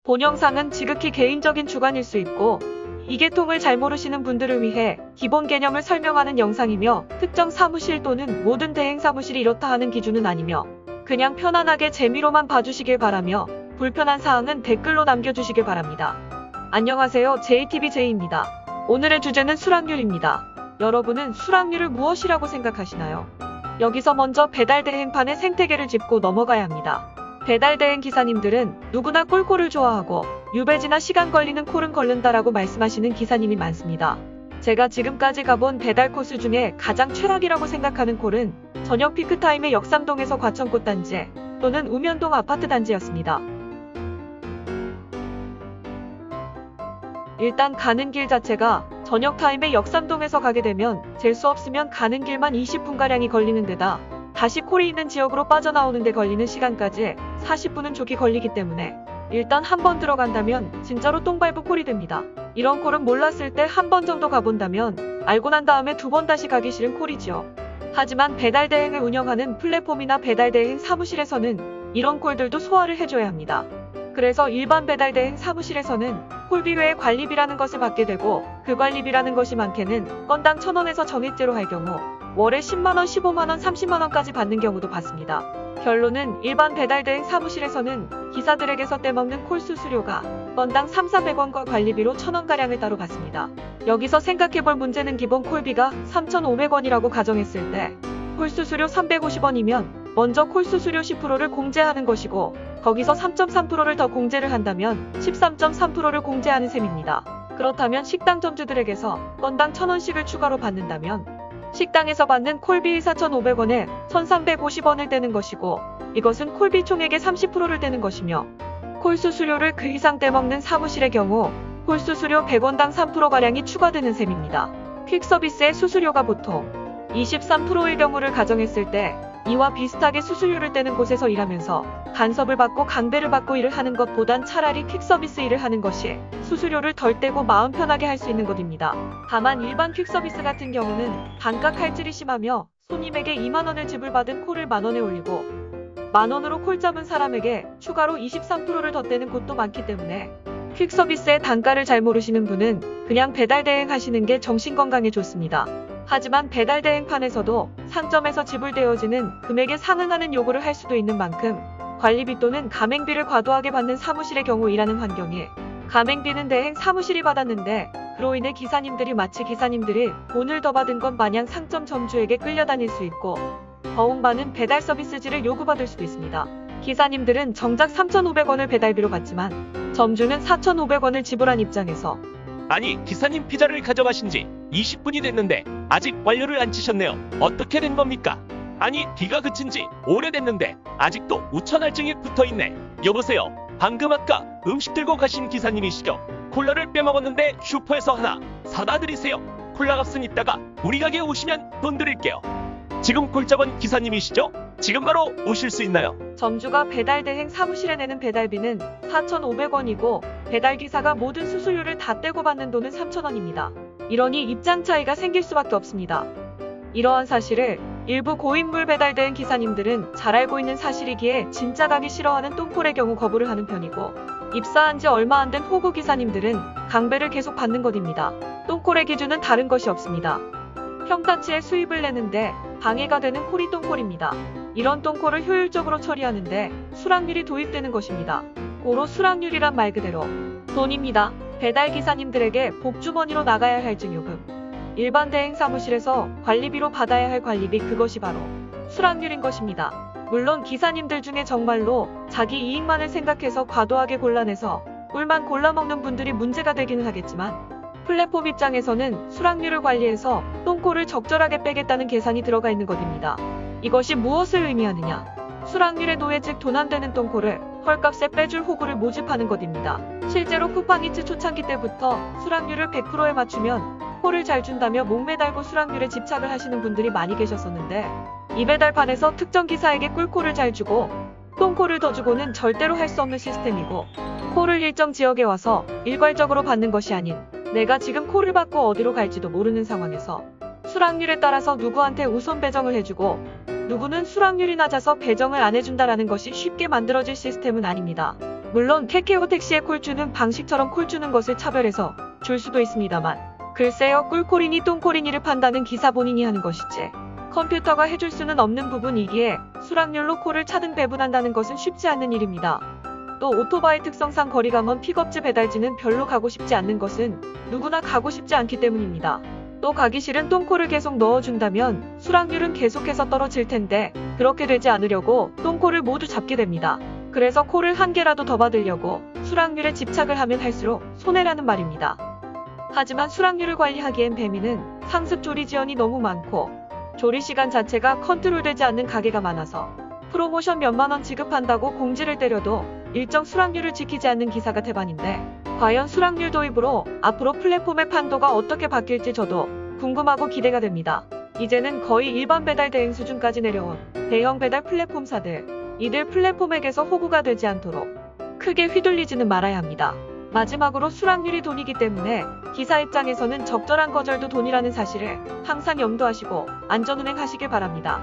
본 영상은 지극히 개인적인 주관일 수 있고 이 계통을 잘 모르시는 분들을 위해 기본 개념을 설명하는 영상이며 특정 사무실 또는 모든 대행 사무실이 이렇다 하는 기준은 아니며 그냥 편안하게 재미로만 봐주시길 바라며 불편한 사항은 댓글로 남겨주시길 바랍니다. 안녕하세요, JTBJ입니다. 오늘의 주제는 수락률입니다. 여러분은 수락률을 무엇이라고 생각하시나요? 여기서 먼저 배달 대행판의 생태계를 짚고 넘어가야 합니다. 배달 대행 기사님들은 누구나 콜콜을 좋아하고 유배지나 시간 걸리는 콜은 걸른다라고 말씀하시는 기사님이 많습니다. 제가 지금까지 가본 배달 코스 중에 가장 최악이라고 생각하는 콜은 저녁 피크타임의 역삼동에서 과천꽃 단지 또는 우면동 아파트 단지였습니다. 일단 가는 길 자체가 저녁 타임에 역삼동에서 가게 되면 잴 수 없으면 가는 길만 20분가량이 걸리는 데다 다시 콜이 있는 지역으로 빠져나오는 데 걸리는 시간까지 40분은 좋게 걸리기 때문에 일단 한 번 들어간다면 진짜로 똥밟은 콜이 됩니다. 이런 콜은 몰랐을 때 한 번 정도 가본다면 알고 난 다음에 두 번 다시 가기 싫은 콜이지요. 하지만 배달 대행을 운영하는 플랫폼이나 배달 대행 사무실에서는 이런 콜들도 소화를 해줘야 합니다. 그래서 일반 배달 대행 사무실에서는 콜비 외에 관리비라는 것을 받게 되고 그 관리비라는 것이 많게는 건당 1,000원에서 정액제로 할 경우 월에 10만원, 15만원, 30만원까지 받는 경우도 봤습니다. 결론은 일반 배달 대행 사무실에서는 기사들에게서 떼먹는 콜 수수료가 건당 3,400원과 관리비로 1,000원가량을 따로 받습니다. 여기서 생각해볼 문제는 기본 콜비가 3,500원이라고 가정했을 때 콜 수수료 350원이면 먼저 콜 수수료 10%를 공제하는 것이고 거기서 3.3%를 더 공제를 한다면 13.3%를 공제하는 셈입니다. 그렇다면 식당 점주들에게서 건당 1,000원씩을 추가로 받는다면 식당에서 받는 콜비 4,500원에 1,350원을 떼는 것이고 이것은 콜비 총액의 30%를 떼는 것이며 콜 수수료를 그 이상 떼먹는 사무실의 경우 콜 수수료 100원당 3%가량이 추가되는 셈입니다. 퀵서비스의 수수료가 보통 23%의 경우를 가정했을 때 이와 비슷하게 수수료를 떼는 곳에서 일하면서 간섭을 받고 강배를 받고 일을 하는 것보단 차라리 퀵서비스 일을 하는 것이 수수료를 덜 떼고 마음 편하게 할 수 있는 것입니다. 다만 일반 퀵서비스 같은 경우는 단가 칼질이 심하며 손님에게 2만원을 지불받은 콜을 만원에 올리고 만원으로 콜 잡은 사람에게 추가로 23%를 더 떼는 곳도 많기 때문에 퀵서비스의 단가를 잘 모르시는 분은 그냥 배달 대행 하시는 게 정신건강에 좋습니다. 하지만 배달 대행판에서도 상점에서 지불되어지는 금액에 상응하는 요구를 할 수도 있는 만큼 관리비 또는 가맹비를 과도하게 받는 사무실의 경우 일하는 환경이 가맹비는 대행 사무실이 받았는데 그로 인해 기사님들이 마치 기사님들이 돈을 더 받은 것 마냥 상점 점주에게 끌려다닐 수 있고 더욱 많은 배달 서비스지를 요구받을 수도 있습니다. 기사님들은 정작 3,500원을 배달비로 받지만 점주는 4,500원을 지불한 입장에서 아니, 기사님 피자를 가져가신 지 20분이 됐는데 아직 완료를 안 치셨네요. 어떻게 된 겁니까? 아니, 비가 그친 지 오래됐는데 아직도 우천할증이 붙어있네. 여보세요, 방금 아까 음식 들고 가신 기사님이시죠? 콜라를 빼먹었는데 슈퍼에서 하나 사다 드리세요. 콜라 값은 이따가 우리 가게에 오시면 돈 드릴게요. 지금 콜 잡은 기사님이시죠? 지금 바로 오실 수 있나요? 점주가 배달 대행 사무실에 내는 배달비는 4,500원이고 배달기사가 모든 수수료를 다 떼고 받는 돈은 3,000원입니다. 이러니 입장 차이가 생길 수밖에 없습니다. 이러한 사실을 일부 고인물 배달 대행 기사님들은 잘 알고 있는 사실이기에 진짜 가기 싫어하는 똥콜의 경우 거부를 하는 편이고 입사한 지 얼마 안 된 호구 기사님들은 강배를 계속 받는 것입니다. 똥콜의 기준은 다른 것이 없습니다. 평타치에 수입을 내는데 방해가 되는 콜이 똥콜입니다. 이런 똥콜을 효율적으로 처리하는데 수락률이 도입되는 것입니다. 고로 수락률이란 말 그대로 돈입니다. 배달 기사님들에게 복주머니로 나가야 할 증요금, 일반 대행 사무실에서 관리비로 받아야 할 관리비, 그것이 바로 수락률인 것입니다. 물론 기사님들 중에 정말로 자기 이익만을 생각해서 과도하게 골라내서 꿀만 골라먹는 분들이 문제가 되기는 하겠지만 플랫폼 입장에서는 수락률을 관리해서 똥콜을 적절하게 빼겠다는 계산이 들어가 있는 것입니다. 이것이 무엇을 의미하느냐? 수락률의 노예 즉 돈 안 되는 똥콜을 헐값에 빼줄 호구를 모집하는 것입니다. 실제로 쿠팡이츠 초창기 때부터 수락률을 100%에 맞추면 콜을 잘 준다며 목매달고 수락률에 집착을 하시는 분들이 많이 계셨었는데 이 배달판에서 특정 기사에게 꿀콜을 잘 주고 똥콜을 더 주고는 절대로 할 수 없는 시스템이고 콜을 일정 지역에 와서 일괄적으로 받는 것이 아닌 내가 지금 콜을 받고 어디로 갈지도 모르는 상황에서 수락률에 따라서 누구한테 우선 배정을 해주고 누구는 수락률이 낮아서 배정을 안 해준다라는 것이 쉽게 만들어질 시스템은 아닙니다. 물론 KKO 택시에 콜 주는 방식처럼 콜 주는 것을 차별해서 줄 수도 있습니다만, 글쎄요, 꿀콜이니 똥콜이니를 판다는 기사 본인이 하는 것이지 컴퓨터가 해줄 수는 없는 부분이기에 수락률로 콜을 차등 배분한다는 것은 쉽지 않는 일입니다. 또 오토바이 특성상 거리가 먼 픽업지 배달지는 별로 가고 싶지 않는 것은 누구나 가고 싶지 않기 때문입니다. 또 가기 싫은 똥콜을 계속 넣어준다면 수락률은 계속해서 떨어질 텐데, 그렇게 되지 않으려고 똥콜을 모두 잡게 됩니다. 그래서 콜을 한 개라도 더 받으려고 수락률에 집착을 하면 할수록 손해라는 말입니다. 하지만 수락률을 관리하기엔 배민은 상습 조리 지연이 너무 많고 조리 시간 자체가 컨트롤되지 않는 가게가 많아서 프로모션 몇만 원 지급한다고 공지를 때려도 일정 수락률을 지키지 않는 기사가 대반인데, 과연 수락률 도입으로 앞으로 플랫폼의 판도가 어떻게 바뀔지 저도 궁금하고 기대가 됩니다. 이제는 거의 일반 배달 대행 수준까지 내려온 대형 배달 플랫폼사들, 이들 플랫폼에게서 호구가 되지 않도록 크게 휘둘리지는 말아야 합니다. 마지막으로 수락률이 돈이기 때문에 기사 입장에서는 적절한 거절도 돈이라는 사실을 항상 염두하시고 안전운행 하시길 바랍니다.